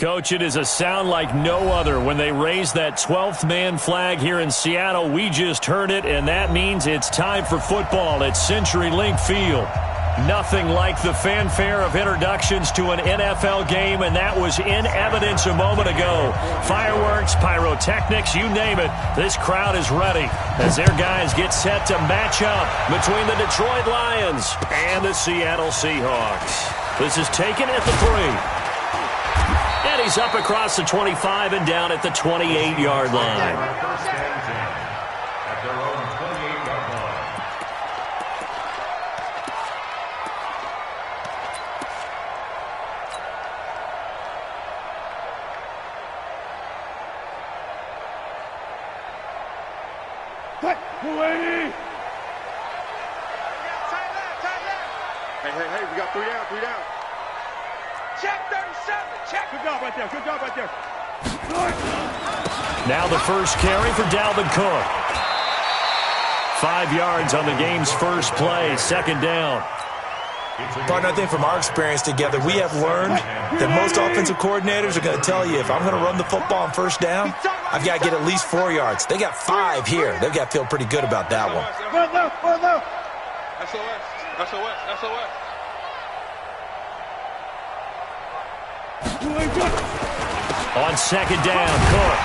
Coach, it is a sound like no other when they raise that 12th man flag here in Seattle. We just heard it, and that means it's time for football at CenturyLink Field. Nothing like the fanfare of introductions to an NFL game, and that was in evidence a moment ago. Fireworks, pyrotechnics, you name it, this crowd is ready as their guys get set to match up between the Detroit Lions and the Seattle Seahawks. This is taken at the 3. And he's up across the 25 and down at the 28-yard line. Hey, we got 3 down. Check 37, check. Good job right there. Now the first carry for Dalvin Cook. 5 yards on the game's first play, second down. Partner, I think from our experience together, we have learned that most offensive coordinators are going to tell you, if I'm going to run the football on first down, I've got to get at least 4 yards. They got 5 here. They've got to feel pretty good about that one. SOS. On second down, Cook.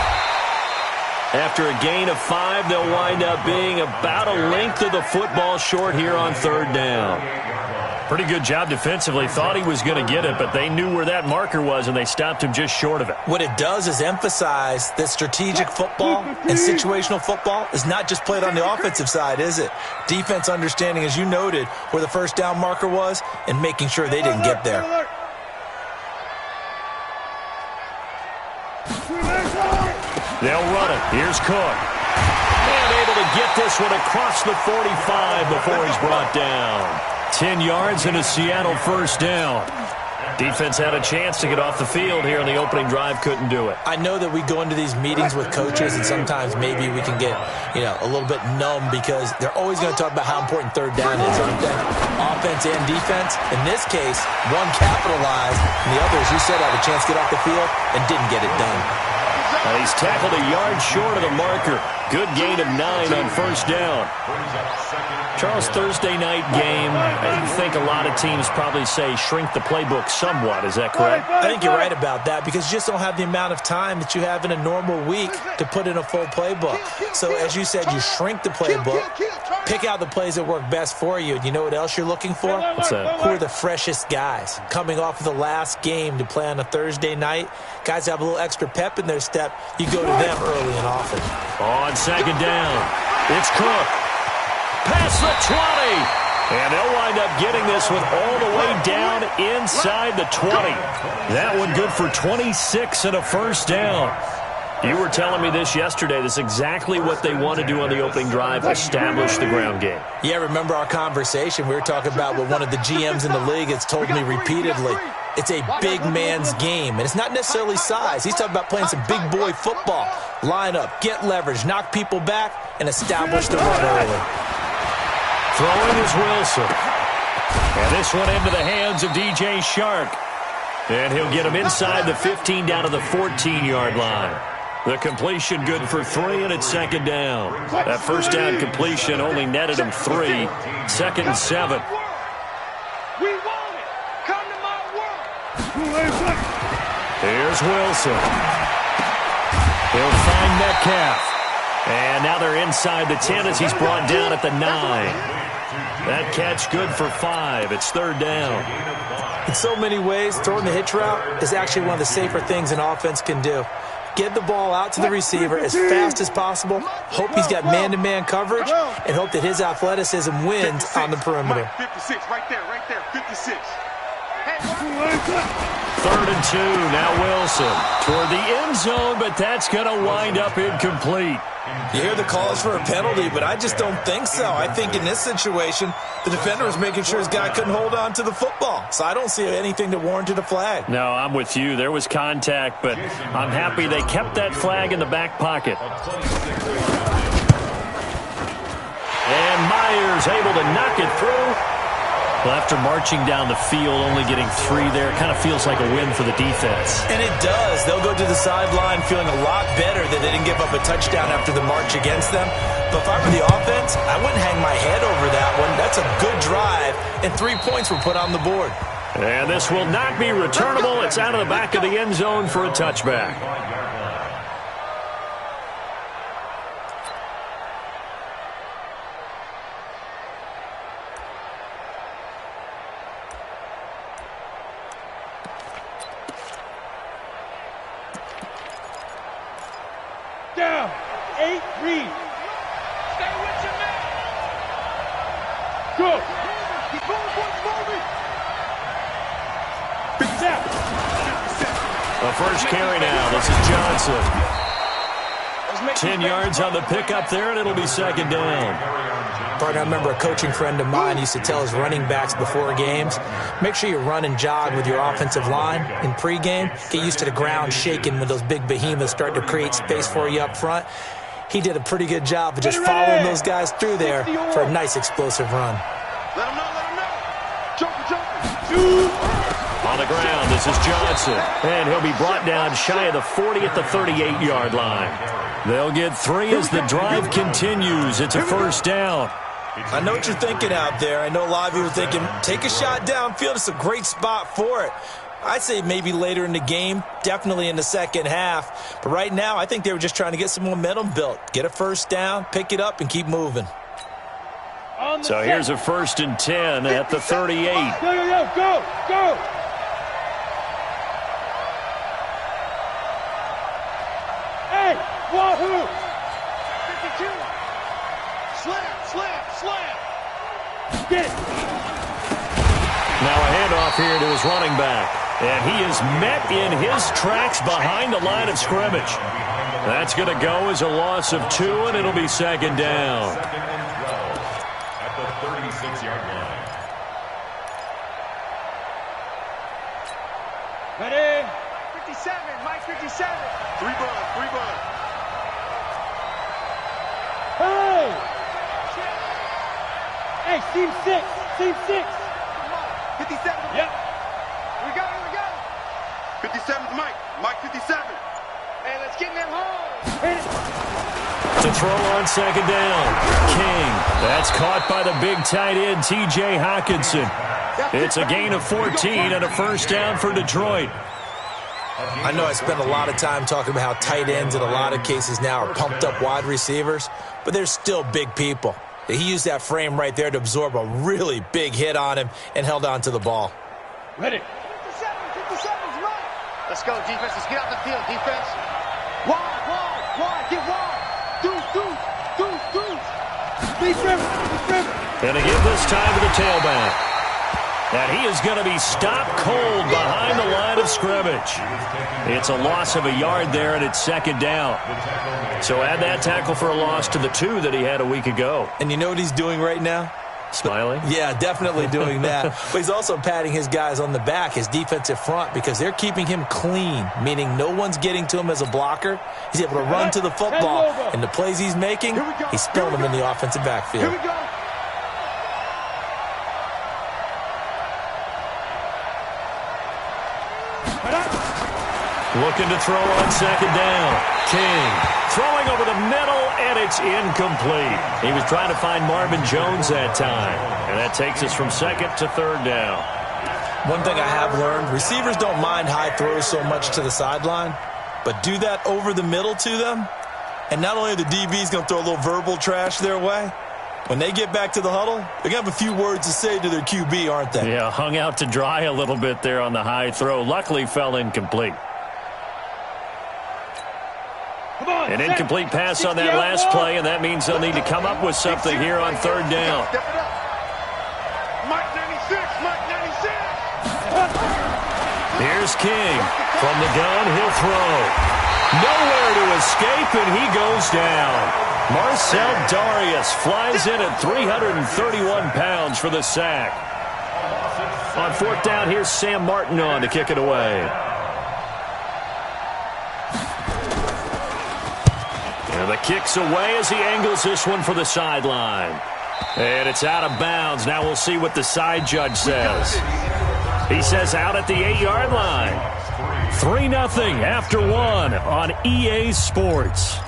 After a gain of 5, they'll wind up being about a length of the football short here on third down. Pretty good job defensively. Thought he was going to get it, but they knew where that marker was, and they stopped him just short of it. What it does is emphasize that strategic football and situational football is not just played on the offensive side, is it? Defense understanding, as you noted, where the first down marker was and making sure they didn't get there. They'll run it. Here's Cook. And able to get this one across the 45 before he's brought down. 10 yards and a Seattle first down. Defense had a chance to get off the field here on the opening drive, couldn't do it. I know that we go into these meetings with coaches, and sometimes maybe we can get, a little bit numb because they're always going to talk about how important third down is, aren't they? Offense and defense. In this case, one capitalized, and the other, as you said, had a chance to get off the field and didn't get it done. He's tackled a yard short of the marker. Good gain of 9 on first down. Charles, Thursday night game, I think a lot of teams probably say shrink the playbook somewhat. Is that correct? I think you're right about that because you just don't have the amount of time that you have in a normal week to put in a full playbook. So, as you said, you shrink the playbook, pick out the plays that work best for you. And you know what else you're looking for? What's that? Who are the freshest guys coming off of the last game to play on a Thursday night? Guys have a little extra pep in their step. You go to them early and often. On second down, it's Cook. Past the 20. And they'll wind up getting this one all the way down inside the 20. That one good for 26 and a first down. You were telling me this yesterday. This is exactly what they want to do on the opening drive, establish the ground game. Yeah, remember our conversation? We were talking about what one of the GMs in the league has told me repeatedly. It's a big man's game, and it's not necessarily size. He's talking about playing some big boy football. Line up, get leverage, knock people back, and establish the run early. Throwing is Wilson. And this one into the hands of DJ Shark. And he'll get him inside the 15 down to the 14-yard line. The completion good for 3, and it's second down. That first down completion only netted him 3. Second and 7. We want it. Come to my world. Here's Wilson. He'll find Metcalf. And now they're inside the 10 as he's brought down at the 9. That catch good for 5. It's third down. In so many ways, throwing the hitch route is actually one of the safer things an offense can do. Get the ball out to the receiver as fast as possible, hope he's got man-to-man coverage, and hope that his athleticism wins on the perimeter. 56, right there, 56. Third and 2, now Wilson toward the end zone, but that's going to wind up incomplete. You hear the calls for a penalty, but I just don't think so. I think in this situation, the defender was making sure his guy couldn't hold on to the football. So I don't see anything that warranted a flag. No, I'm with you. There was contact, but I'm happy they kept that flag in the back pocket. And Myers able to knock it through. Well, after marching down the field, only getting 3 there, kind of feels like a win for the defense. And it does. They'll go to the sideline feeling a lot better that they didn't give up a touchdown after the march against them. But if I were the offense, I wouldn't hang my head over that one. That's a good drive, and 3 points were put on the board. And this will not be returnable. It's out of the back of the end zone for a touchback. Down. 8, read. Stay with your man. Go. Keep going, moving. A first carry now. This is Johnson. 10 yards on the pickup there, and it'll be second down. Partner, I remember a coaching friend of mine used to tell his running backs before games, make sure you run and jog with your offensive line in pregame. Get used to the ground shaking when those big behemoths start to create space for you up front. He did a pretty good job of just following those guys through there for a nice explosive run. Let him know. Joker. On the ground, this is Johnson. And he'll be brought down shy of the 40 at the 38-yard line. They'll get 3 as the drive continues. It's a first down. I know what you're thinking out there. I know a lot of you are thinking, take a shot downfield. It's a great spot for it. I'd say maybe later in the game, definitely in the second half. But right now, I think they were just trying to get some momentum built. Get a first down, pick it up, and keep moving. So here's a 1st and 10 at the 38. Go. Hey, wahoo! 52. Slam. Get it. Now a handoff here to his running back. And he is met in his tracks behind the line of scrimmage. That's going to go as a loss of 2, and it'll be second down. At the 36-yard line. Ready? 57, Mike 57. 3 bud. Hey, team 6. 57. Yep. We got it. 57's Mike 57. Hey, let's get in that hole. Hit it. To throw on second down. King. That's caught by the big tight end, T.J. Hockenson. It's a gain of 14 and a first down for Detroit. I know I spent a lot of time talking about how tight ends in a lot of cases now are pumped up wide receivers, but they're still big people. He used that frame right there to absorb a really big hit on him and held on to the ball. Ready. 57's right. Let's go, defense. Let's get out the field, defense. Wide. Get wide. Deuce. Be trim. And they give this time to the tailback. And he is going to be stopped cold behind the line of scrimmage. It's a loss of a yard there, and it's second down. So add that tackle for a loss to the 2 that he had a week ago. And you know what he's doing right now? Smiling? Yeah, definitely doing that. But he's also patting his guys on the back, his defensive front, because they're keeping him clean, meaning no one's getting to him as a blocker. He's able to run to the football, and the plays he's making, he's spilling them in the offensive backfield. Here we go. Looking to throw on second down. King throwing over the middle, and it's incomplete. He was trying to find Marvin Jones that time. And that takes us from second to third down. One thing I have learned, receivers don't mind high throws so much to the sideline, but do that over the middle to them, and not only are the DBs going to throw a little verbal trash their way, when they get back to the huddle, they're going to have a few words to say to their QB, aren't they? Yeah, hung out to dry a little bit there on the high throw. Luckily fell incomplete. An incomplete pass on that last play, and that means they'll need to come up with something here on third down. Mike 96. Here's King. From the gun, he'll throw. Nowhere to escape, and he goes down. Marcel Darius flies in at 331 pounds for the sack. On fourth down, here's Sam Martin on to kick it away. And the kick's away as he angles this one for the sideline. And it's out of bounds. Now we'll see what the side judge says. He says out at the 8-yard line. 3-0 after 1 on EA Sports.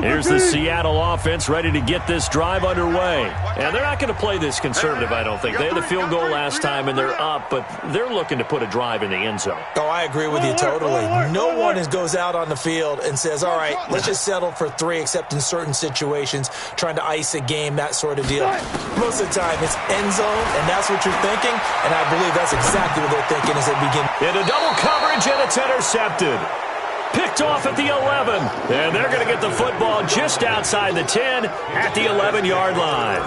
Here's the Seattle offense ready to get this drive underway. And they're not going to play this conservative, I don't think. They had the field goal last time, and they're up, but they're looking to put a drive in the end zone. Oh, I agree with you totally. No one goes out on the field and says, all right, let's just settle for 3, except in certain situations, trying to ice a game, that sort of deal. Most of the time, it's end zone, and that's what you're thinking, and I believe that's exactly what they're thinking as they begin. Into double coverage, and it's intercepted. Picked off at the 11, and they're going to get the football just outside the 10 at the 11-yard line.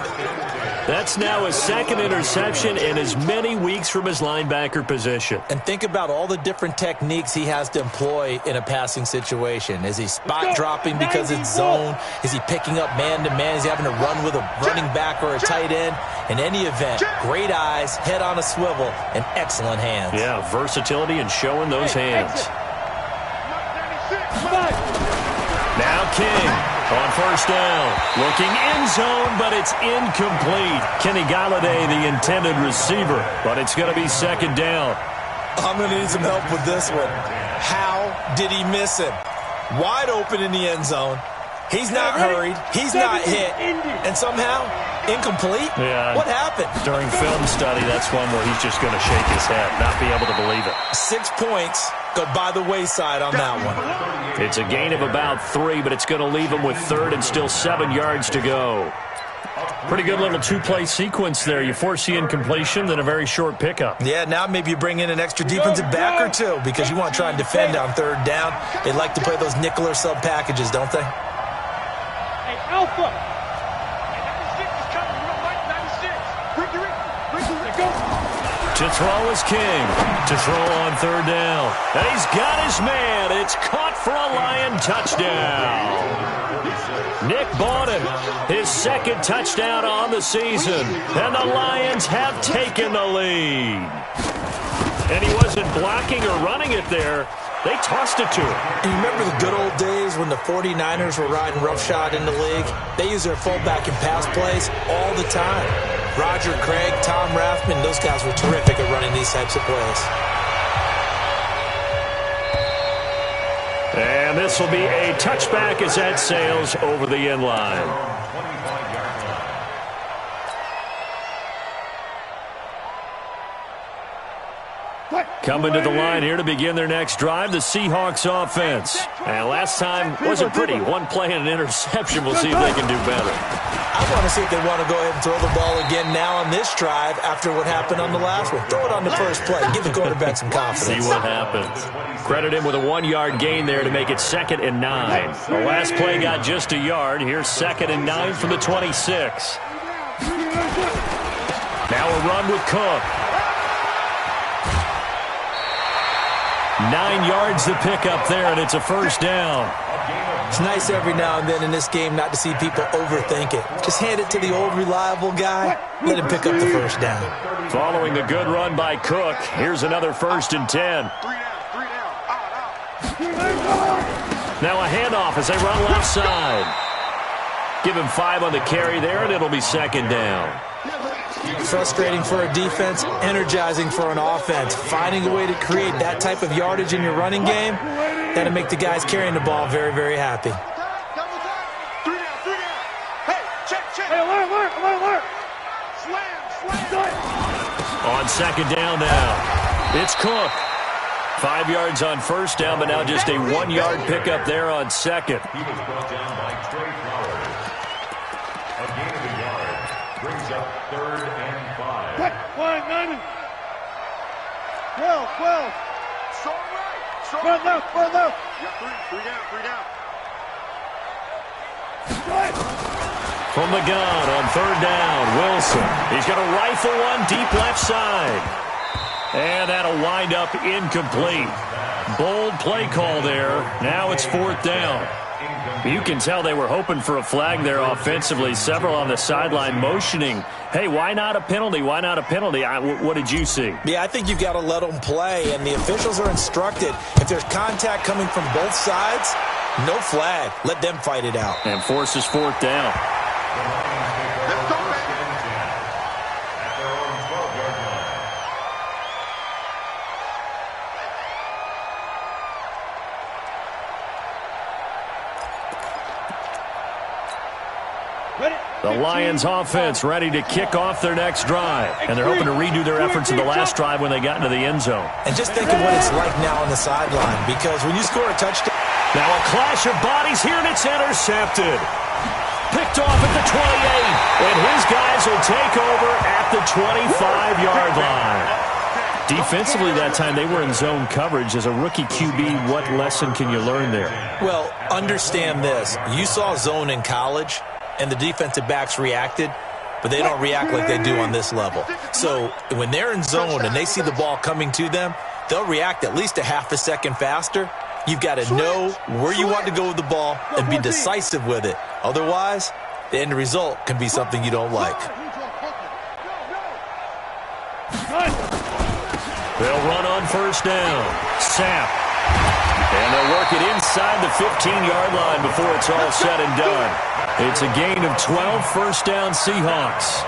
That's now his second interception in as many weeks from his linebacker position. And think about all the different techniques he has to employ in a passing situation. Is he spot dropping because it's zone? Is he picking up man-to-man? Is he having to run with a running back or a tight end? In any event, great eyes, head on a swivel, and excellent hands. Yeah, versatility and showing those hands. Now King on first down. Looking end zone, but it's incomplete. Kenny Galladay, the intended receiver, but it's going to be second down. I'm going to need some help with this one. How did he miss him? Wide open in the end zone. He's not hurried. He's not hit. And somehow, incomplete? Yeah. What happened? During film study, that's one where he's just going to shake his head, not be able to believe it. 6 points go by the wayside on that one. It's a gain of about 3, but it's going to leave him with third and still 7 yards to go. Pretty good little two-play sequence there. You force the incompletion, then a very short pickup. Yeah, now maybe you bring in an extra defensive back or two because you want to try and defend on third down. They like to play those nickel or sub packages, don't they? Hey, Alpha! 96 is coming. You're on right, 96. Bring your go. To throw is King. To throw on third down. And he's got his man. It's caught for a Lion touchdown. Nick Bawden, his second touchdown on the season. And the Lions have taken the lead. And he wasn't blocking or running it there. They tossed it to him. And you remember the good old days when the 49ers were riding roughshod in the league? They use their fullback in pass plays all the time. Roger Craig, Tom Rathman, those guys were terrific at running these types of plays. And this will be a touchback as that sails over the end line. Coming to the line here to begin their next drive, the Seahawks offense. And last time wasn't pretty. One play and an interception. We'll see if they can do better. I want to see if they want to go ahead and throw the ball again now on this drive after what happened on the last one. Throw it on the first play. Give the quarterback some confidence. See what happens. Credit him with a 1-yard gain there to make it 2nd and 9. The last play got just a yard. Here's 2nd and 9 from the 26. Now a run with Cook. 9 yards to pick up there, and it's a first down. It's nice every now and then in this game not to see people overthink it. Just hand it to the old reliable guy. Let him pick up the first down. Following the good run by Cook, here's another 1st and 10. Now a handoff as they run left side. Give him 5 on the carry there, and it'll be 2nd down. Frustrating for a defense, energizing for an offense. Finding a way to create that type of yardage in your running game, that'll make the guys carrying the ball very, very happy. 3 down. Hey, check. Hey, alert. Slam. On 2nd down now, it's Cook. 5 yards on first down, but now just a 1-yard pickup there on 2nd. He was brought down by Trey Flowers. A gain of a yard brings up 3rd and 5. 12. So right. Run left. You got 3 down. From the gun on 3rd down, Wilson. He's going to rifle one deep left side. And that'll wind up incomplete. Bold play call there. Now it's 4th down. You can tell they were hoping for a flag there offensively. Several on the sideline motioning, hey, why not a penalty? Why not a penalty? What did you see? Yeah, I think you've got to let them play, and the officials are instructed, if there's contact coming from both sides, no flag. Let them fight it out. And forces fourth down. Let's go, man. At their own 12-yard line. The Lions offense ready to kick off their next drive. And they're hoping to redo their efforts in the last drive when they got into the end zone. And just think of what it's like now on the sideline, because when you score a touchdown. Now a clash of bodies here, and it's intercepted. Picked off at the 28, and his guys will take over at the 25-yard line. Defensively that time, they were in zone coverage. As a rookie QB, what lesson can you learn there? Well, understand this. You saw zone in college, and the defensive backs reacted, but they don't react like they do on this level. So when they're in zone and they see the ball coming to them, they'll react at least a half a second faster. You've got to know where you want to go with the ball and be decisive with it. Otherwise, the end result can be something you don't like. They'll run on first down. Sapp. And they'll work it inside the 15-yard line before it's all said and done. It's a gain of 12, first down Seahawks.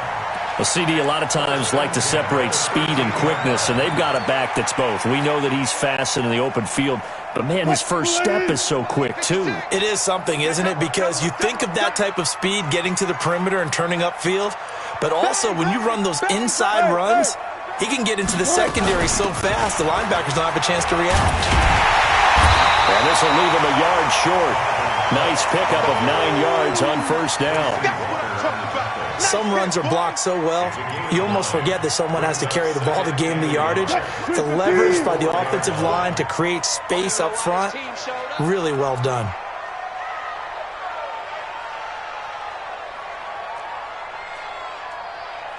Well, CD, a lot of times like to separate speed and quickness, and they've got a back that's both. We know that he's fast in the open field, but, man, his first step is so quick, too. It is something, isn't it? Because you think of that type of speed getting to the perimeter and turning upfield, but also when you run those inside runs, he can get into the secondary so fast the linebackers don't have a chance to react. And this will leave him a yard short. Nice pickup of 9 yards on first down. Some runs are blocked so well, you almost forget that someone has to carry the ball to gain the yardage. The leverage by the offensive line to create space up front, really well done.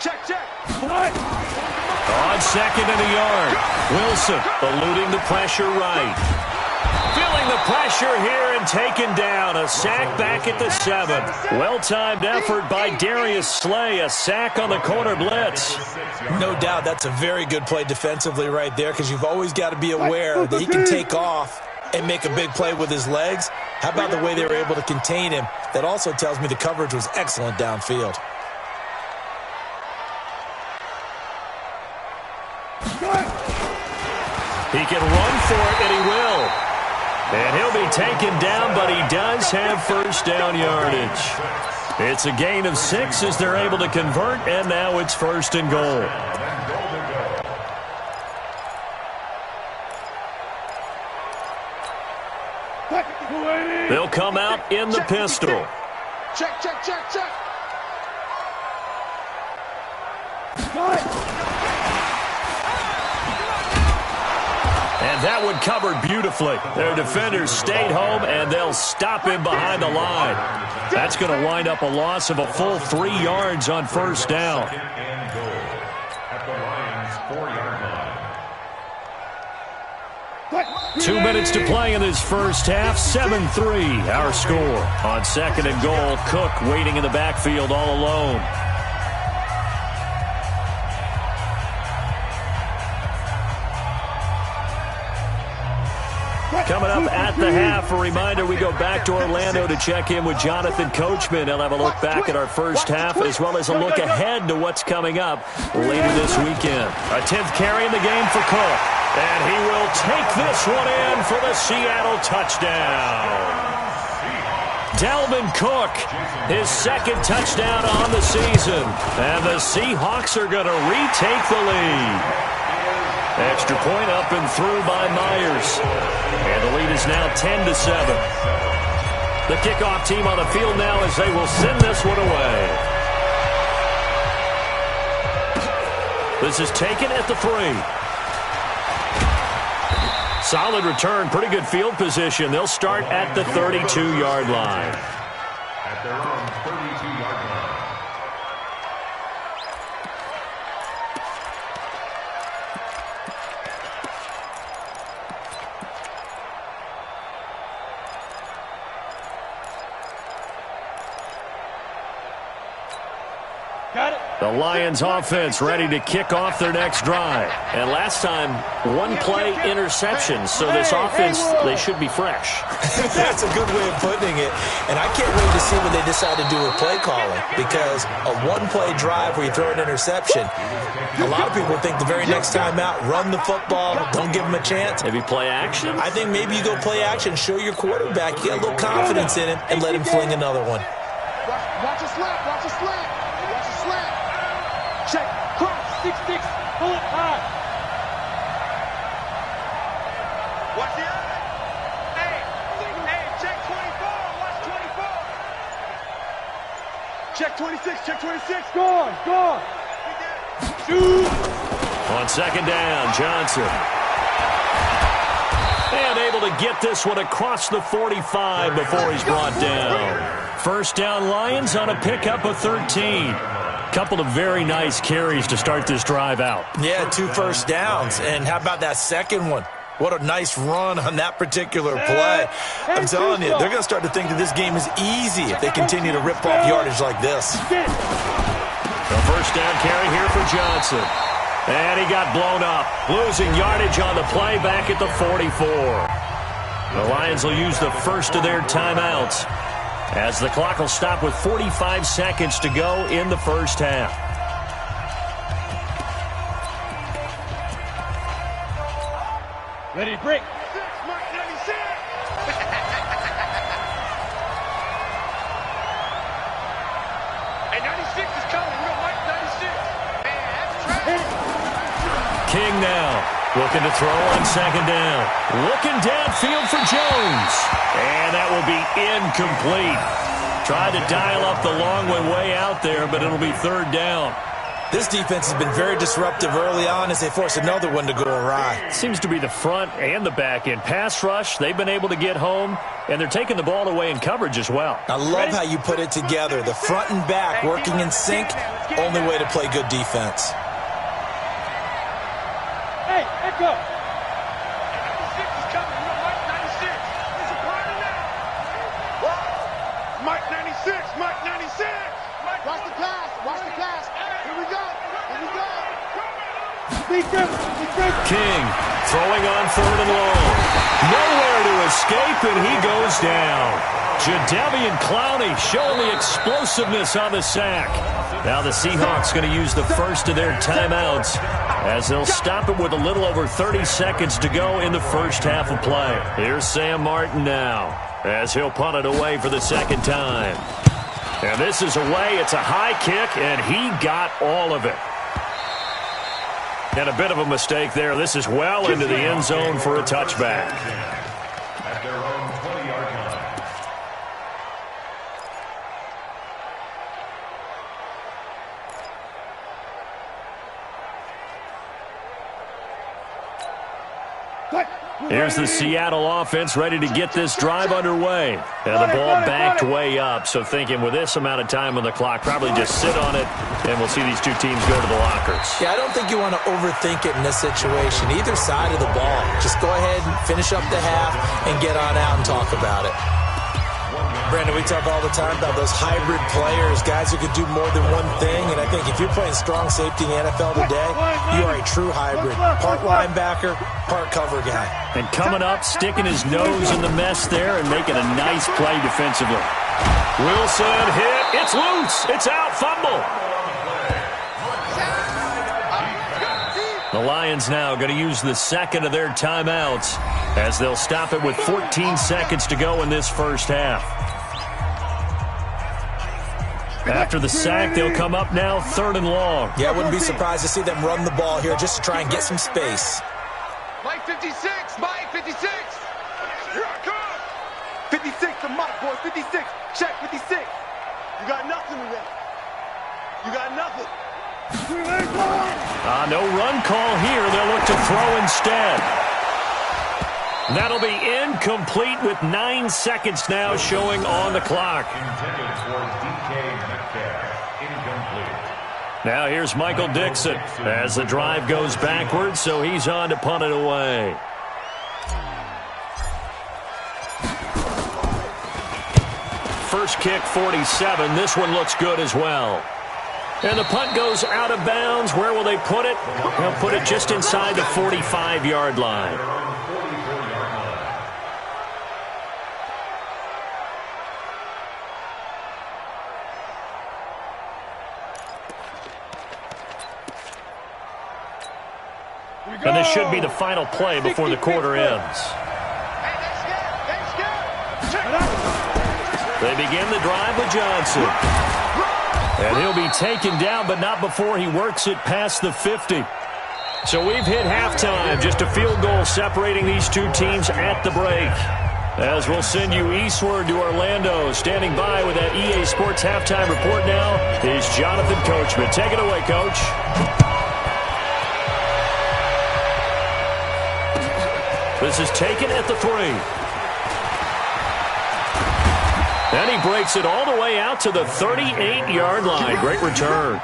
Check. On second and a yard. Wilson eluding the pressure right. Feeling the pressure here and taken down. A sack back at the 7. Well-timed effort by Darius Slay. A sack on the corner blitz. No doubt that's a very good play defensively right there, because you've always got to be aware that he can take off and make a big play with his legs. How about the way they were able to contain him? That also tells me the coverage was excellent downfield. He can run for it, and he will. And he'll be taken down, but he does have first down yardage. It's a gain of 6 as they're able to convert, and now it's first and goal. They'll come out in the pistol. Check. And that one covered beautifully. Their defenders stayed home, and they'll stop him behind the line. That's going to wind up a loss of a full 3 yards on first down. Second and goal at the Lions' 4-yard line. 2 minutes to play in this first half. 7-3 our score. On second and goal, Cook waiting in the backfield all alone. Coming up at the half, a reminder, we go back to Orlando to check in with Jonathan Coachman. He'll have a look back at our first half as well as a look ahead to what's coming up later this weekend. A 10th carry in the game for Cook. And he will take this one in for the Seattle touchdown. Dalvin Cook, his second touchdown on the season. And the Seahawks are going to retake the lead. Extra point up and through by Myers. And the lead is now 10-7. The kickoff team on the field now as they will send this one away. This is taken at the 3. Solid return, pretty good field position. They'll start at the 32-yard line. At their own 32-yard line. The Lions offense ready to kick off their next drive. And last time, one-play interception. So this offense, they should be fresh. That's a good way of putting it. And I can't wait to see what they decide to do with play calling, because a one-play drive where you throw an interception, a lot of people think the very next time out, run the football, don't give them a chance. Maybe play action? I think maybe you go play action, show your quarterback, you get a little confidence in him, and let him fling another one. Watch a slant, watch a slant, watch a slant. Check, cross, 6-6, pull it high. Watch the other. Hey, check 24, watch 24. Check 26, go on. Shoot. On second down, Johnson. And able to get this one across the 45 before he's brought down. First down, Lions on a pickup of 13. Couple of very nice carries to start this drive out. Yeah, 2 first downs. And how about that second one? What a nice run on that particular play. I'm telling you, they're going to start to think that this game is easy if they continue to rip off yardage like this. The first down carry here for Johnson. And he got blown up, losing yardage on the play back at the 44. The Lions will use the first of their timeouts, as the clock will stop with 45 seconds to go in the first half. Ready to break. Hey, 96 is coming. We got Mike 96. Man, that's trash. King now, looking to throw on second down. Looking downfield for Jones. And that will be incomplete. Tried to dial up the long way out there, but it'll be third down. This defense has been very disruptive early on as they force another one to go awry. Seems to be the front and the back end. Pass rush, they've been able to get home, and they're taking the ball away in coverage as well. I love how you put it together. The front and back working in sync, only way to play good defense. Hey, echo. 96 is coming. We got Mike 96. It's a party now. Mike 96. Mike 96. Watch the pass. Watch the pass. Here we go. King throwing on third and long. Nowhere to escape, and he goes down. Jadeveon Clowney showing the explosiveness on the sack. Now the Seahawks going to use the first of their timeouts, as they'll stop it with a little over 30 seconds to go in the first half of play. Here's Sam Martin now, as he'll punt it away for the second time. And this is away. It's a high kick, and he got all of it. And a bit of a mistake there. This is well into the end zone for a touchback. At their own 20-yard line. Here's the Seattle offense ready to get this drive underway. And the ball backed way up, so thinking with this amount of time on the clock, probably just sit on it, and we'll see these two teams go to the lockers. Yeah, I don't think you want to overthink it in this situation. Either side of the ball. Just go ahead and finish up the half and get on out and talk about it. Brandon, we talk all the time about those hybrid players, guys who could do more than one thing, and I think if you're playing strong safety in the NFL today, you are a true hybrid. Part linebacker, part cover guy. And coming up, sticking his nose in the mess there and making a nice play defensively. Wilson hit. It's loose. It's out. Fumble. The Lions now going to use the second of their timeouts, as they'll stop it with 14 seconds to go in this first half. After the sack, they'll come up now third and long. Yeah, I wouldn't be surprised to see them run the ball here just to try and get some space. Mike 56. Mike 56. Here I come. 56 to Mike, boy. 56. Check 56. You got nothing today. You got nothing. No run call here. They'll look to throw instead. That'll be incomplete with 9 seconds now showing on the clock. Intended for DK Metcalf. Incomplete. Now here's Michael Dixon as the drive goes backwards, so he's on to punt it away. First kick, 47. This one looks good as well. And the punt goes out of bounds. Where will they put it? They'll put it just inside the 45-yard line. And this should be the final play before the quarter ends. They begin the drive with Johnson. And he'll be taken down, but not before he works it past the 50. So we've hit halftime. Just a field goal separating these two teams at the break. As we'll send you eastward to Orlando. Standing by with that EA Sports halftime report now is Jonathan Coachman. Take it away, Coach. This is taken at the 3. And he breaks it all the way out to the 38-yard line. Great return.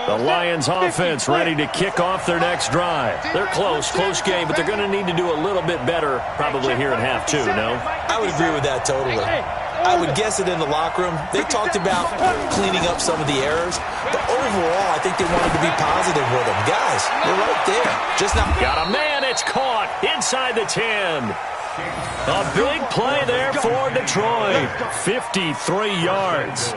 The Lions offense ready to kick off their next drive. They're close game, but they're going to need to do a little bit better probably here in half 2, no? I would agree with that totally. I would guess it in the locker room. They talked about cleaning up some of the errors, but overall, I think they wanted to be positive with them. Guys, we're right there. Just not. Got a man, it's caught inside the 10. A big play there for Detroit. 53 yards.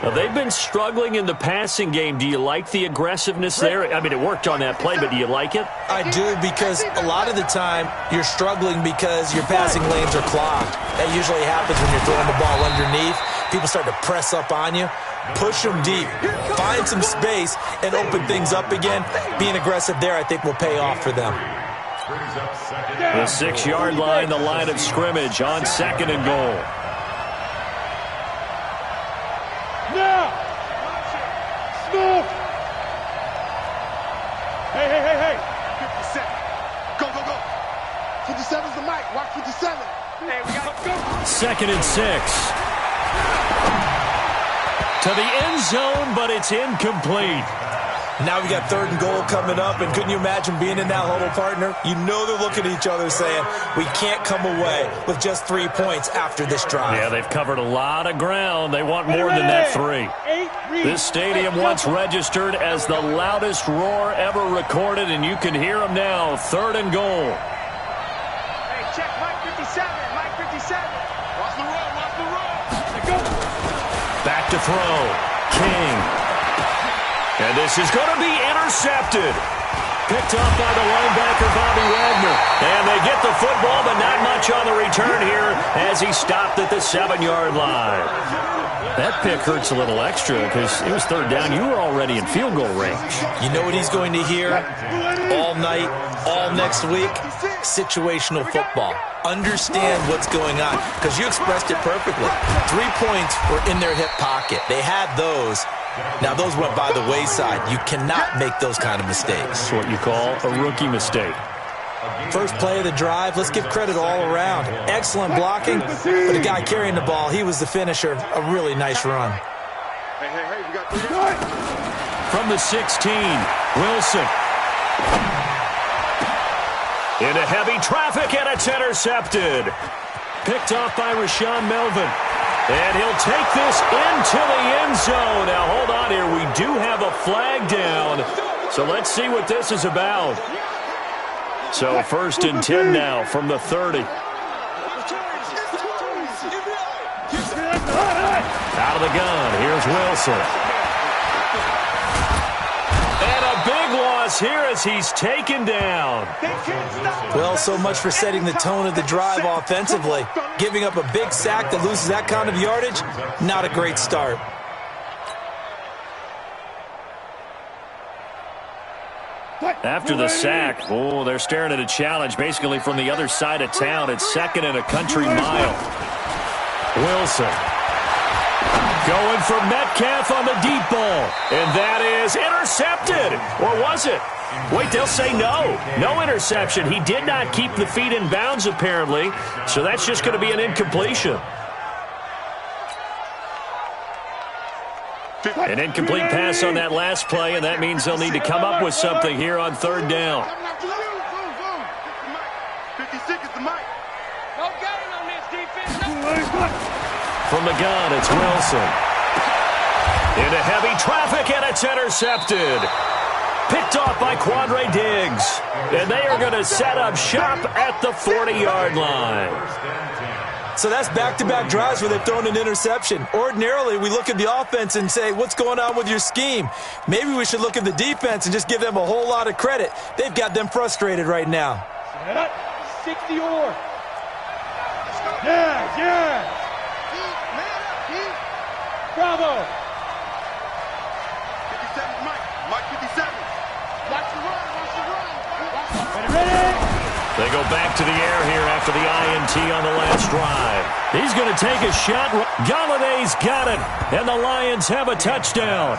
Now, they've been struggling in the passing game. Do you like the aggressiveness there? I mean, it worked on that play, but do you like it? I do, because a lot of the time you're struggling because your passing lanes are clogged. That usually happens when you're throwing the ball underneath. People start to press up on you. Push them deep. Find some space and open things up again. Being aggressive there, I think, will pay off for them. The 6-yard line, the line of scrimmage on 2nd and goal. Now! Smooth! Hey! 57. Go! 57's the mic. Watch 57. Hey, we gotta go. 2nd and 6. To the end zone, but it's incomplete. Now we got 3rd and goal coming up, and couldn't you imagine being in that huddle, partner? You know they're looking at each other saying, we can't come away with just 3 points after this drive. Yeah, they've covered a lot of ground. They want more than that 3. This stadium once registered as the loudest roar ever recorded, and you can hear them now. 3rd and goal. Hey, check Mike 57. Watch the run. Back to throw. King. And this is going to be intercepted. Picked up by the linebacker, Bobby Wagner. And they get the football, but not much on the return here as he stopped at the 7-yard line. That pick hurts a little extra because it was 3rd down. You were already in field goal range. You know what he's going to hear all night, all next week? Situational football. Understand what's going on, because you expressed it perfectly. 3 points were in their hip pocket. They had those. Now, those went by the wayside. You cannot make those kind of mistakes. It's what you call a rookie mistake. First play of the drive, let's give credit all around. Excellent blocking, but the guy carrying the ball, he was the finisher. A really nice run. Hey, we got 3 From the 16, Wilson. Into heavy traffic, and it's intercepted. Picked off by Rashawn Melvin. And he'll take this into the end zone. Now, hold on here. We do have a flag down. So let's see what this is about. So 1st and 10 now from the 30. Out of the gun. Here's Wilson. And a big loss here as he's taken down. Well, so much for setting the tone of the drive offensively. Giving up a big sack that loses that kind of yardage, not a great start. After the sack, they're staring at a challenge basically from the other side of town. It's 2nd and a country mile. Wilson Going for Metcalf on the deep ball. And that is intercepted. Or was it? Wait, they'll say no. No interception. He did not keep the feet in bounds, apparently. So that's just going to be an incompletion. An incomplete pass on that last play, and that means they'll need to come up with something here on third down. 56 is the mic. No gain on this defense. From the gun, it's Wilson. Into heavy traffic, and it's intercepted. Picked off by Quandre Diggs. And they are going to set up shop at the 40-yard line. So that's back-to-back drives where they've thrown an interception. Ordinarily, we look at the offense and say, what's going on with your scheme? Maybe we should look at the defense and just give them a whole lot of credit. They've got them frustrated right now. 60 or. Yeah. Bravo. 57 Mike 57. Watch the run. Ready. They go back to the air here after the INT on the last drive. He's going to take a shot. Galladay's got it. And the Lions have a touchdown.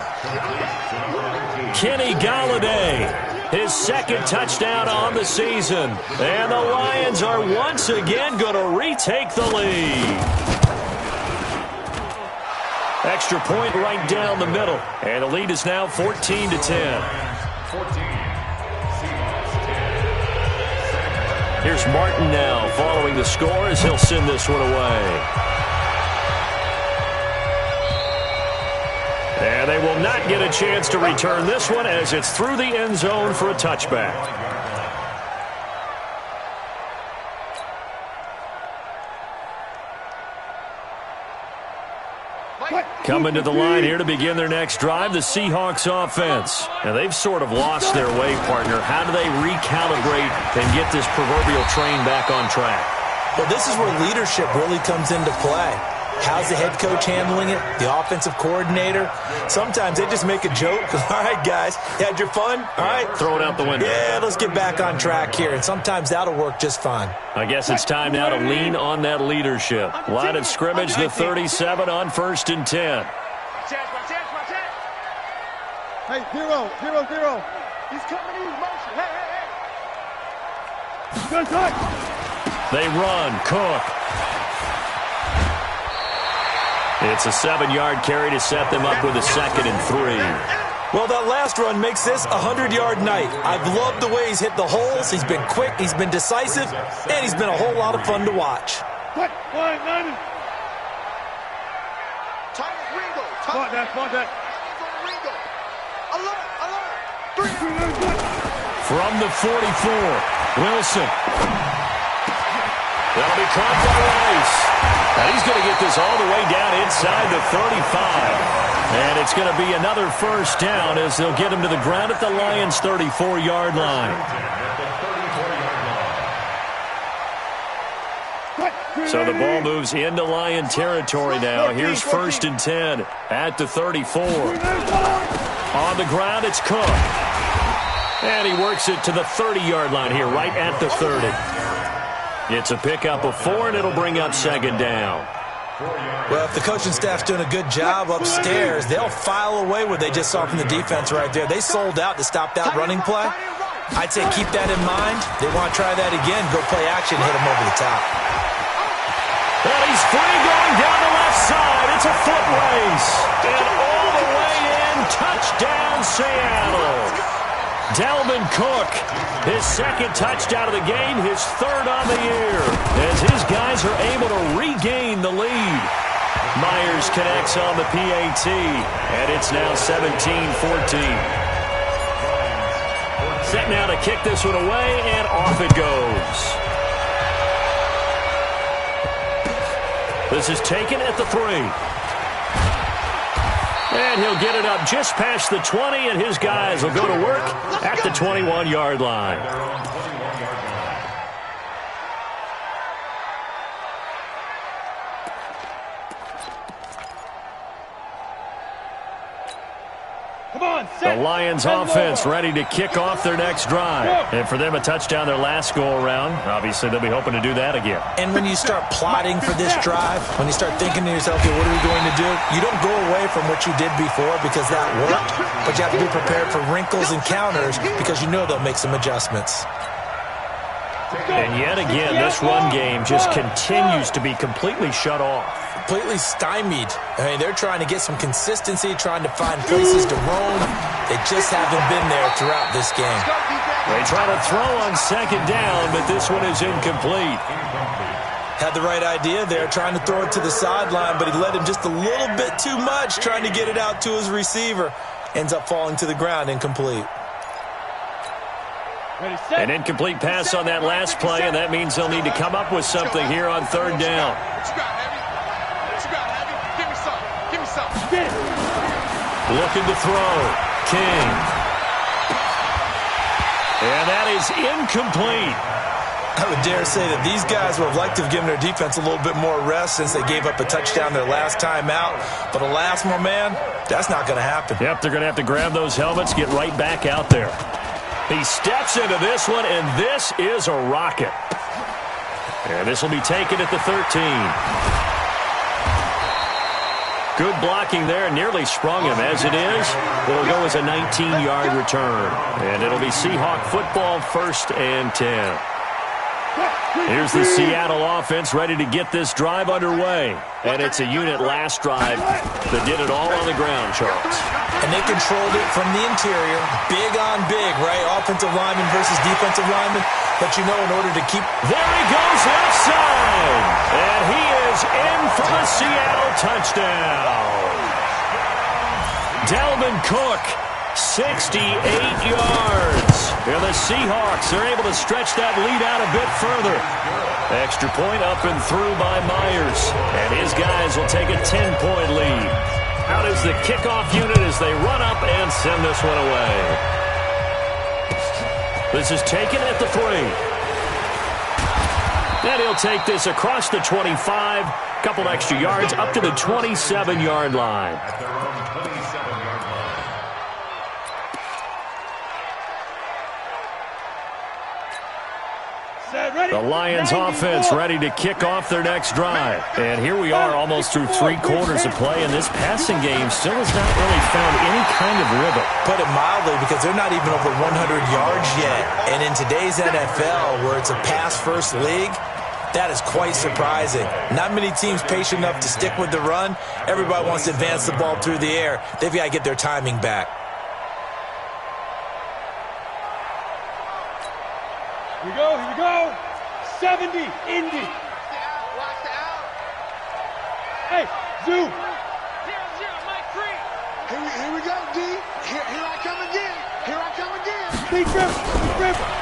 Kenny Galladay, his second touchdown on the season. And the Lions are once again going to retake the lead. Extra point right down the middle. And the lead is now 14-10. Here's Martin now following the score as he'll send this one away. And they will not get a chance to return this one as it's through the end zone for a touchback. Coming to the line here to begin their next drive, the Seahawks offense. And they've sort of lost their way, partner. How do they recalibrate and get this proverbial train back on track? Well, this is where leadership really comes into play. How's the head coach handling it? The offensive coordinator? Sometimes they just make a joke. All right, guys, you had your fun? All right. Throw it out the window. Yeah, let's get back on track here. And sometimes that'll work just fine. I guess it's time now to lean on that leadership. Line of scrimmage, the 37 on 1st and 10. Hey, 0. He's coming in motion. Hey. Good touch. They run. Cook. It's a 7-yard carry to set them up with a 2nd and 3. Well, that last run makes this a 100-yard night. I've loved the way he's hit the holes. He's been quick, he's been decisive, and he's been a whole lot of fun to watch. Spot that. From the 44, Wilson. That'll be caught by Rice. Now he's going to get this all the way down inside the 35. And it's going to be another first down as they'll get him to the ground at the Lions' 34-yard line. So the ball moves into Lion territory now. Here's 1st and 10 at the 34. On the ground, it's Cook. And he works it to the 30-yard line here, right at the 30. It's a pickup of 4, and it'll bring up 2nd down. Well, if the coaching staff's doing a good job upstairs, they'll file away what they just saw from the defense right there. They sold out to stop that running play. I'd say keep that in mind. They want to try that again, go play action, hit them over the top. Well, he's free going down the left side. It's a foot race. And all the way in, touchdown Seattle. Dalvin Cook, his 2nd touchdown of the game, his 3rd on the year, as his guys are able to regain the lead. Myers connects on the PAT, and it's now 17-14. Set now to kick this one away, and off it goes. This is taken at the 3. And he'll get it up just past the 20, and his guys will go to work at the 21-yard line. Come on, The Lions offense ready to kick off their next drive. And for them, a touchdown their last go-around. Obviously, they'll be hoping to do that again. And when you start plotting for this drive, when you start thinking to yourself, okay, what are we going to do? You don't go away from what you did before because that worked, but you have to be prepared for wrinkles and counters because you know they'll make some adjustments. And yet again, this run game just continues to be completely shut off. Completely stymied. I mean, they're trying to get some consistency, trying to find places to roam. They just haven't been there throughout this game. They try to throw on second down, but this one is incomplete. Had the right idea there, trying to throw it to the sideline, but he led him just a little bit too much, trying to get it out to his receiver. Ends up falling to the ground, incomplete. An incomplete pass on that last play, and that means they'll need to come up with something here on third down. Looking to throw. King. And that is incomplete. I would dare say that these guys would have liked to have given their defense a little bit more rest since they gave up a touchdown their last time out. But alas, my man, that's not going to happen. Yep, they're going to have to grab those helmets, get right back out there. He steps into this one, and this is a rocket. And this will be taken at the 13. Good blocking there, nearly sprung him. As it is, it'll go as a 19-yard return. And it'll be Seahawk football, 1st and 10. Here's the Seattle offense ready to get this drive underway. And it's a unit last drive that did it all on the ground, Charles. And they controlled it from the interior, big on big, right? Offensive lineman versus defensive lineman. But you know, in order to keep... There he goes left side. And he is in for the Seattle touchdown. Dalvin Cook, 68 yards. And the Seahawks are able to stretch that lead out a bit further. Extra point up and through by Myers. And his guys will take a 10-point lead. Out is the kickoff unit as they run up and send this one away. This is taken at the 3. And he'll take this across the 25. Couple extra yards up to the 27-yard line. The Lions offense ready to kick off their next drive. And here we are almost through 3 quarters of play, and this passing game still has not really found any kind of rhythm. Put it mildly, because they're not even over 100 yards yet. And in today's NFL, where it's a pass-first league, that is quite surprising. Not many teams patient enough to stick with the run. Everybody wants to advance the ball through the air. They've got to get their timing back. Here we go, here we go. 70, Indy. Hey, Zoo. 0-0, Mike Free. Here we go, D. Here I come again. Here I come again. Big rip.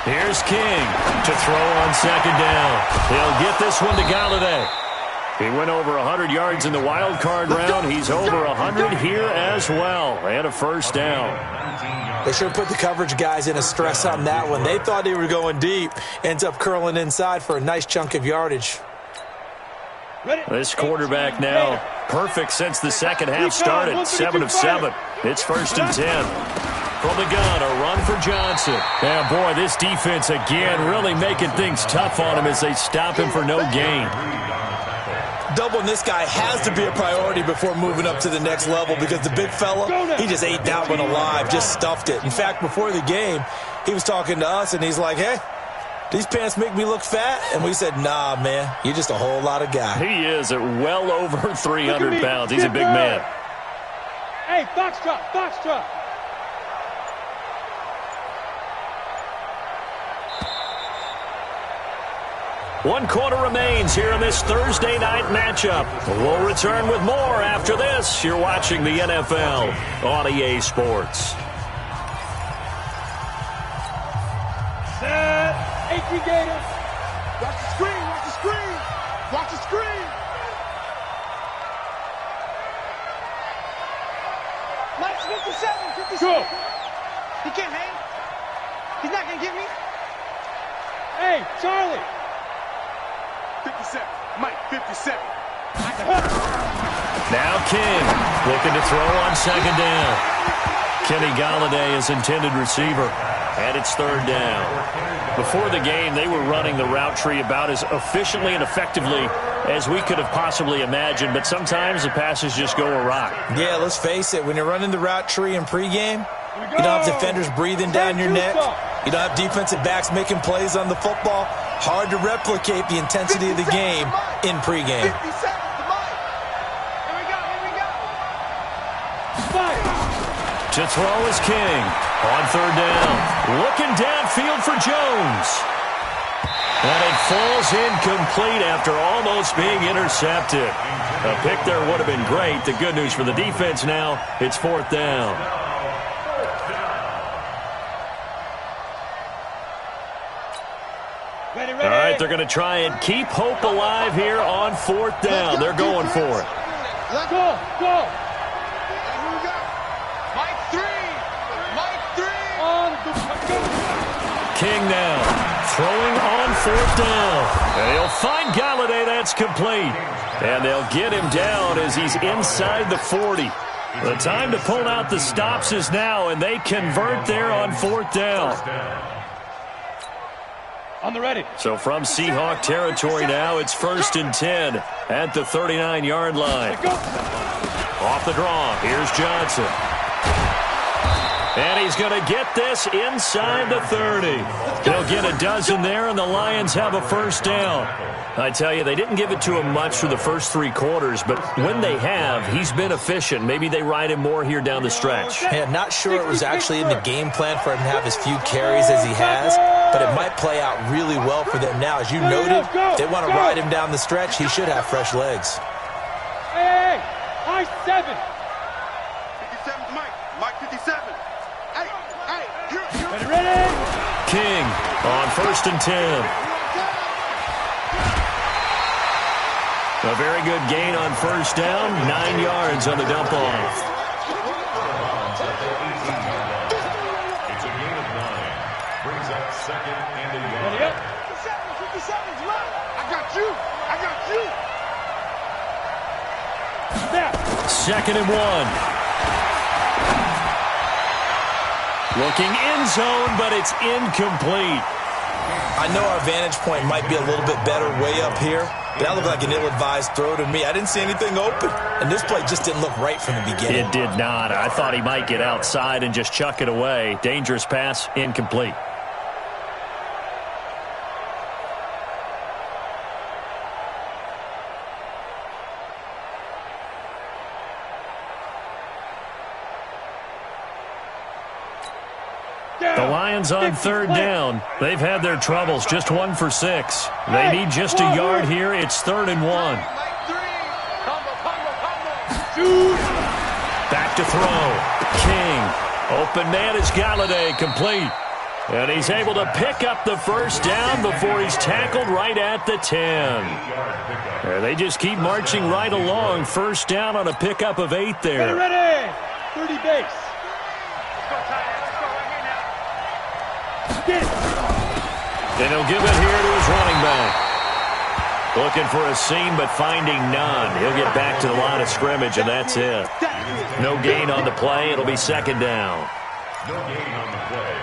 Here's King to throw on second down. He'll get this one to Galladay. He went over 100 yards in the wild card round. He's over 100 here as well. And a first down. They sure put the coverage guys in a stress on that one. They thought they were going deep. Ends up curling inside for a nice chunk of yardage. This quarterback now perfect since the second half started. 7 of 7. It's 1st and 10. From the gun, a run for Johnson. And boy, this defense again really making things tough on him as they stop him for no gain. Doubling this guy has to be a priority before moving up to the next level, because the big fella, he just ate that one alive, just stuffed it. In fact, before the game, he was talking to us, and he's like, hey, these pants make me look fat? And we said, nah, man, you're just a whole lot of guy. He is at well over 300 pounds. He's a big man. Hey, foxtrot. One quarter remains here in this Thursday night matchup. We'll return with more after this. You're watching the NFL on EA Sports. Set. 18 Gators. Watch the screen. Watch the screen. Mike's 57. Go. He can't hang. He's not going to get me. Hey, Charlie. 57. Mike, 57. Now King looking to throw on second down. Kenny Galladay is intended receiver, and it's third down. Before the game, they were running the route tree about as efficiently and effectively as we could have possibly imagined, but sometimes the passes just go awry. Yeah, let's face it, when you're running the route tree in pregame, you don't have defenders breathing down your neck. You don't have defensive backs making plays on the football. Hard to replicate the intensity of the game in pregame. To throw is King on third down. Looking downfield for Jones. And it falls incomplete after almost being intercepted. A pick there would have been great. The good news for the defense now, it's fourth down. All right, they're going to try and keep hope alive here on fourth down. They're going for it. Let's go. King now, throwing on fourth down. And he'll find Galladay, that's complete. And they'll get him down as he's inside the 40. The time to pull out the stops is now, and they convert there on fourth down. On the ready. So from Seahawk territory now, it's 1st and 10 at the 39-yard line. Off the draw, here's Johnson. And he's going to get this inside the 30. He'll get a dozen there, and the Lions have a first down. I tell you, they didn't give it to him much for the first 3 quarters, but when they have, he's been efficient. Maybe they ride him more here down the stretch. Hey, I'm not sure it was actually in the game plan for him to have as few carries as he has, but it might play out really well for them now. As you noted, if they want to ride him down the stretch, he should have fresh legs. Hey, high 7. 57, Mike 57. Ready? King on 1st and 10. A very good gain on first down. 9 yards on the dump off. It's a gain of 9. Brings up 2nd and a yard. 57's mine. I got you. Snap. 2nd and 1. Looking end zone, but it's incomplete. I know our vantage point might be a little bit better way up here, but that looked like an ill-advised throw to me. I didn't see anything open, and this play just didn't look right from the beginning. It did not. I thought he might get outside and just chuck it away. Dangerous pass, incomplete. The Lions on third down. They've had their troubles, just 1 for 6. They need just a yard here. It's 3rd and 1. Back to throw. King. Open man is Galladay, complete. And he's able to pick up the first down before he's tackled right at the 10. And they just keep marching right along. First down on a pickup of 8 there. Ready. 30 base. And he'll give it here to his running back. Looking for a seam, but finding none. He'll get back to the line of scrimmage, and that's it. No gain on the play. It'll be 2nd down. No gain on the play.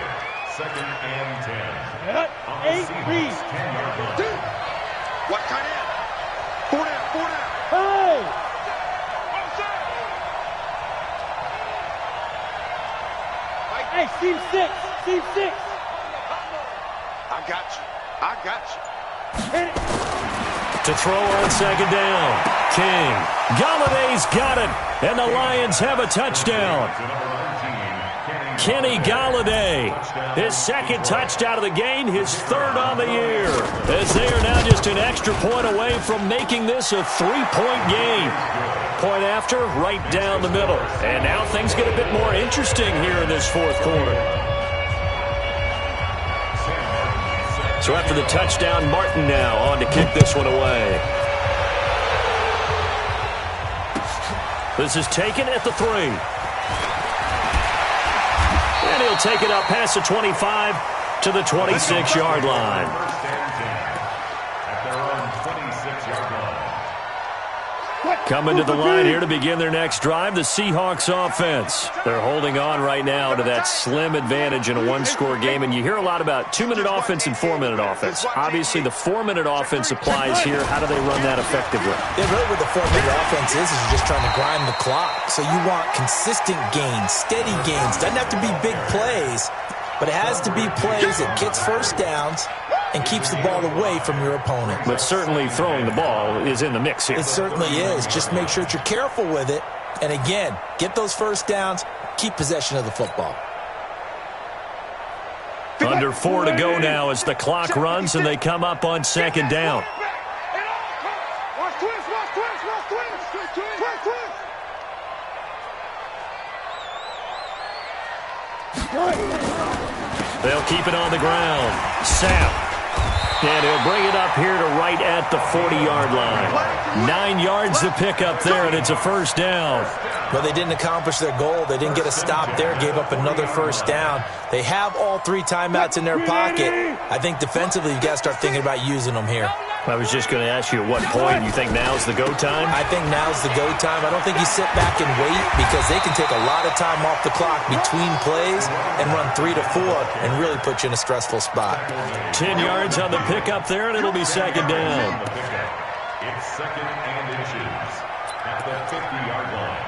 2nd and 10. 8 reads. 10-yard line. What kind of? 4 down. Hey! Hey, seam 6. I got you. Hit it. To throw on 2nd down. King. Galladay's got it. And the Lions have a touchdown. Kenny Galladay. His 2nd touchdown of the game. His 3rd on the year. As they are now just an extra point away from making this a 3-point game. Point after, right down the middle. And now things get a bit more interesting here in this 4th quarter. So after the touchdown, Martin now on to kick this one away. This is taken at the 3. And he'll take it up past the 25 to the 26-yard line. At their own 26-yard line. Coming to the line here to begin their next drive, the Seahawks offense. They're holding on right now to that slim advantage in a one-score game, and you hear a lot about 2-minute offense and 4-minute offense. Obviously, the 4-minute offense applies here. How do they run that effectively? Yeah, really what the 4-minute offense is you're just trying to grind the clock. So you want consistent gains, steady gains. Doesn't have to be big plays, but it has to be plays that gets first downs and keeps the ball away from your opponent. But certainly throwing the ball is in the mix here. It certainly is. Just make sure that you're careful with it. And again, get those first downs, keep possession of the football. Under 4 to go now as the clock runs and they come up on second down. They'll keep it on the ground. Sam. And he'll bring it up here to right at the 40-yard line. 9 yards to pick up there, and it's a first down. Well, they didn't accomplish their goal. They didn't get a stop there, gave up another first down. They have all 3 timeouts in their pocket. I think defensively you've got to start thinking about using them here. I was just going to ask you at what point you think now's the go time? I think now's the go time. I don't think you sit back and wait because they can take a lot of time off the clock between plays and run 3 to 4 and really put you in a stressful spot. 10 yards on the pickup there, and it'll be second down. It's second and inches at the 50-yard line.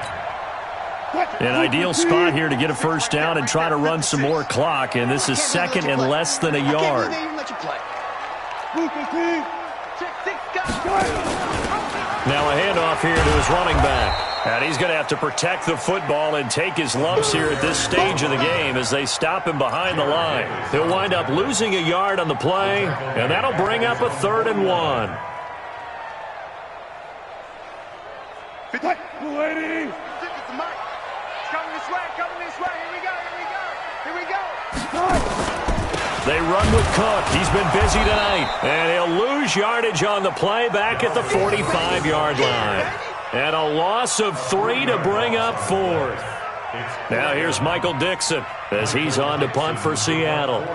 An ideal spot here to get a first down and try to run some more clock, and this is second and less than a yard. Now a handoff here to his running back. And he's going to have to protect the football and take his lumps here at this stage of the game as they stop him behind the line. He'll wind up losing a yard on the play, and that'll bring up a 3rd and 1. Lady. Coming this way, coming this way. Here we go, here we go, here we go. They run with Cook. He's been busy tonight. And he'll lose yardage on the play back at the 45-yard line. And a loss of 3 to bring up 4th. Now here's Michael Dixon as he's on to punt for Seattle.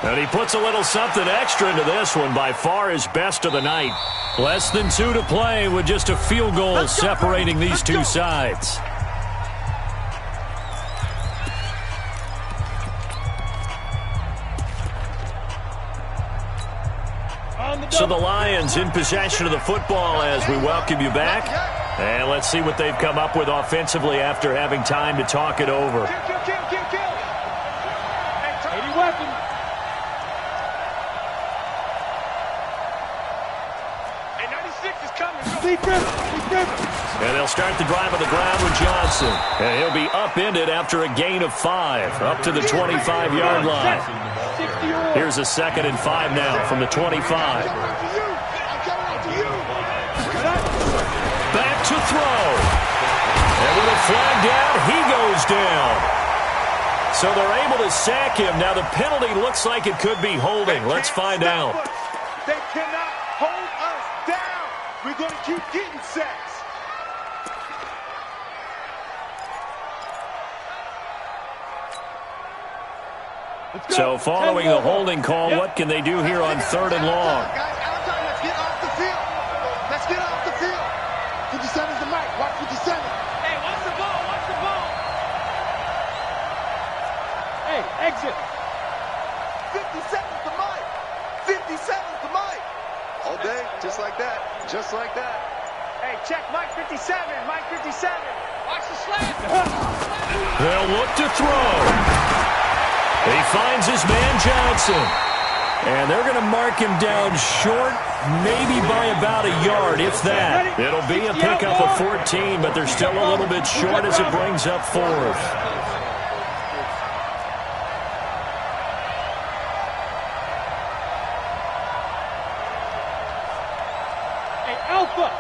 And he puts a little something extra into this one, by far his best of the night. Less than 2 to play with just a field goal separating these two sides. So the Lions in possession of the football as we welcome you back. And let's see what they've come up with offensively after having time to talk it over. Kill. 80 weapons. Hey, 96 is coming. And they'll start the drive on the ground with Johnson. And he'll be upended after a gain of 5, up to the 25-yard line. Here's a 2nd and 5 now from the 25. Back to throw. And with a flag down, he goes down. So they're able to sack him. Now the penalty looks like it could be holding. Let's find out. They cannot hold us down. We're going to keep getting sacks. So following the holding call, what can they do here on 3rd and long? Guys, let's get off the field. Let's get off the field. 57's the mic. Watch 57. Hey, watch the ball. Watch the ball. Hey, exit. 57's the mic. 57's the mic. All day, just like that. Just like that. Hey, check Mike 57. Mike 57. Watch the slant. They'll look to throw. He finds his man Johnson. And they're going to mark him down short, maybe by about a yard, if that. It'll be a pickup of 14, but they're still a little bit short as it brings up 4th. Hey, Alpha.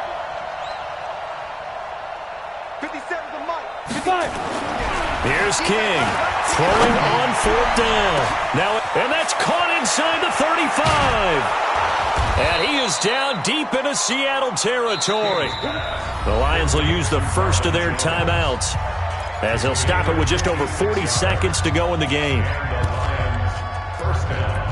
57's the mic. 55. Here's King throwing on 4th down. Now, and that's caught inside the 35. And he is down deep into Seattle territory. The Lions will use the first of their timeouts as they'll stop it with just over 40 seconds to go in the game. First down.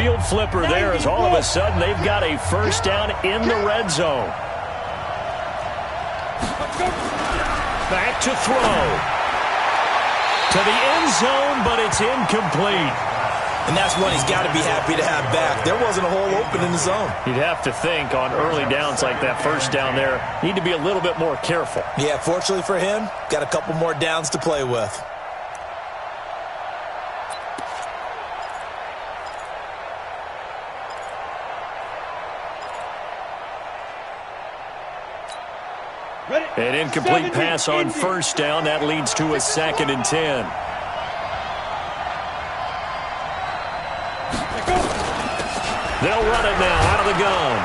field flipper there as all of a sudden they've got a first down in the red zone. Back to throw. To the end zone, but it's incomplete. And that's one he's got to be happy to have back. There wasn't a hole open in the zone. You'd have to think on early downs like that first down there, need to be a little bit more careful. Yeah, fortunately for him, got a couple more downs to play with. An incomplete pass on first down. That leads to a 2nd and 10. They'll run it now out of the gun.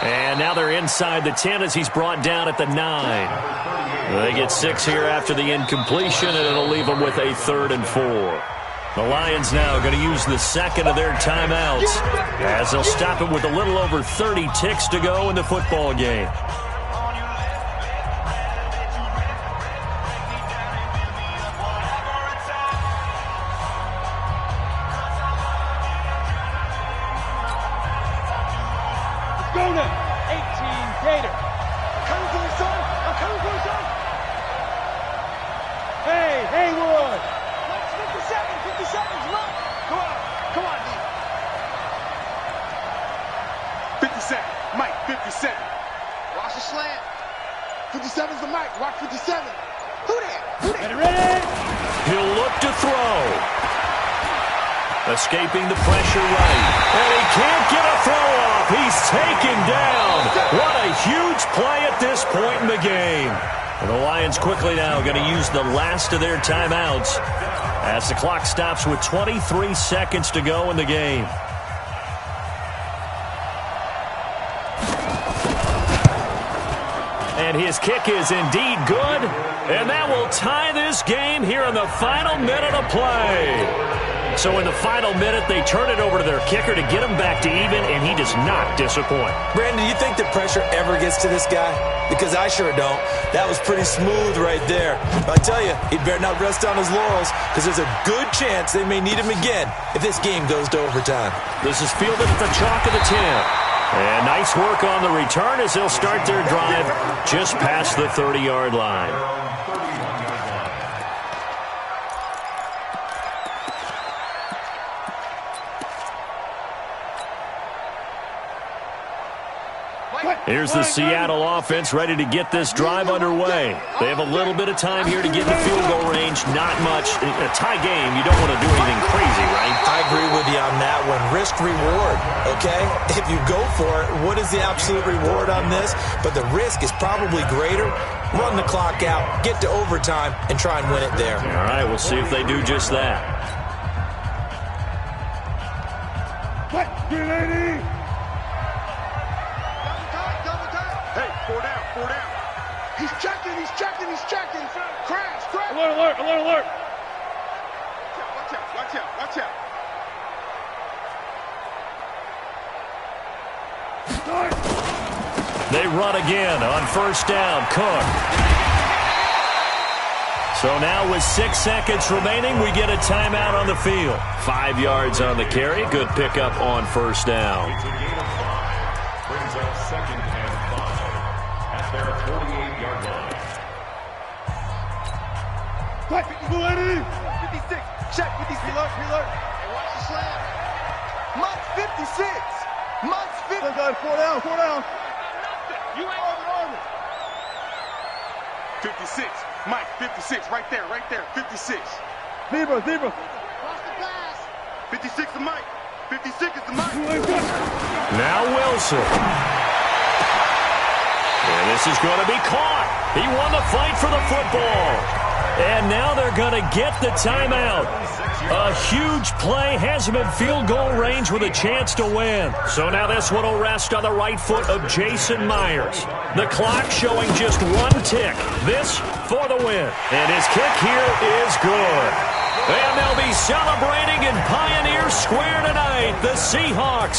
And now they're inside the 10 as he's brought down at the 9. They get 6 here after the incompletion, and it'll leave them with a 3rd and 4. The Lions now going to use the 2nd of their timeouts as they'll stop it with a little over 30 ticks to go in the football game. Mike, 57. Watch the slant. 57's the Mike. Watch 57. Who that? Ready? He'll look to throw. Escaping the pressure right. And he can't get a throw off. He's taken down. What a huge play at this point in the game. And the Lions quickly now going to use the last of their timeouts as the clock stops with 23 seconds to go in the game. And his kick is indeed good. And that will tie this game here in the final minute of play. So in the final minute, they turn it over to their kicker to get him back to even, and he does not disappoint. Brandon, do you think the pressure ever gets to this guy? Because I sure don't. That was pretty smooth right there. But I tell you, he better not rest on his laurels, because there's a good chance they may need him again if this game goes to overtime. This is fielded at the chalk of the 10. And nice work on the return as they'll start their drive just past the 30-yard line. Here's the Seattle offense ready to get this drive underway. They have a little bit of time here to get into field goal range. Not much. In a tie game, you don't want to do anything crazy, right? I agree with you on that one. Risk-reward, okay? If you go for it, what is the absolute reward on this? But the risk is probably greater. Run the clock out, get to overtime, and try and win it there. All right, we'll see if they do just that. What? 380! Hey, 4 down, 4 down. He's checking. Crash. Alert. Watch out. They run again on first down. Cook. So now with 6 seconds remaining, we get a timeout on the field. 5 yards on the carry. Good pickup on first down. Brings up 2nd and 5 at their 48-yard line. What? 56. Check 56. Reload. Hey, watch the slant. Mike 56. Mike 50. 4 down. You ain't on 56. Mike, 56. Right there. 56. Zebra. Watch the pass. 56 to Mike. 56 is the Mike. Now Wilson. And this is going to be caught. He won the fight for the football. And now they're going to get the timeout. A huge play has him in field goal range with a chance to win. So now this one will rest on the right foot of Jason Myers. The clock showing just 1 tick. This for the win. And his kick here is good. And they'll be celebrating in Pioneer Square tonight. The Seahawks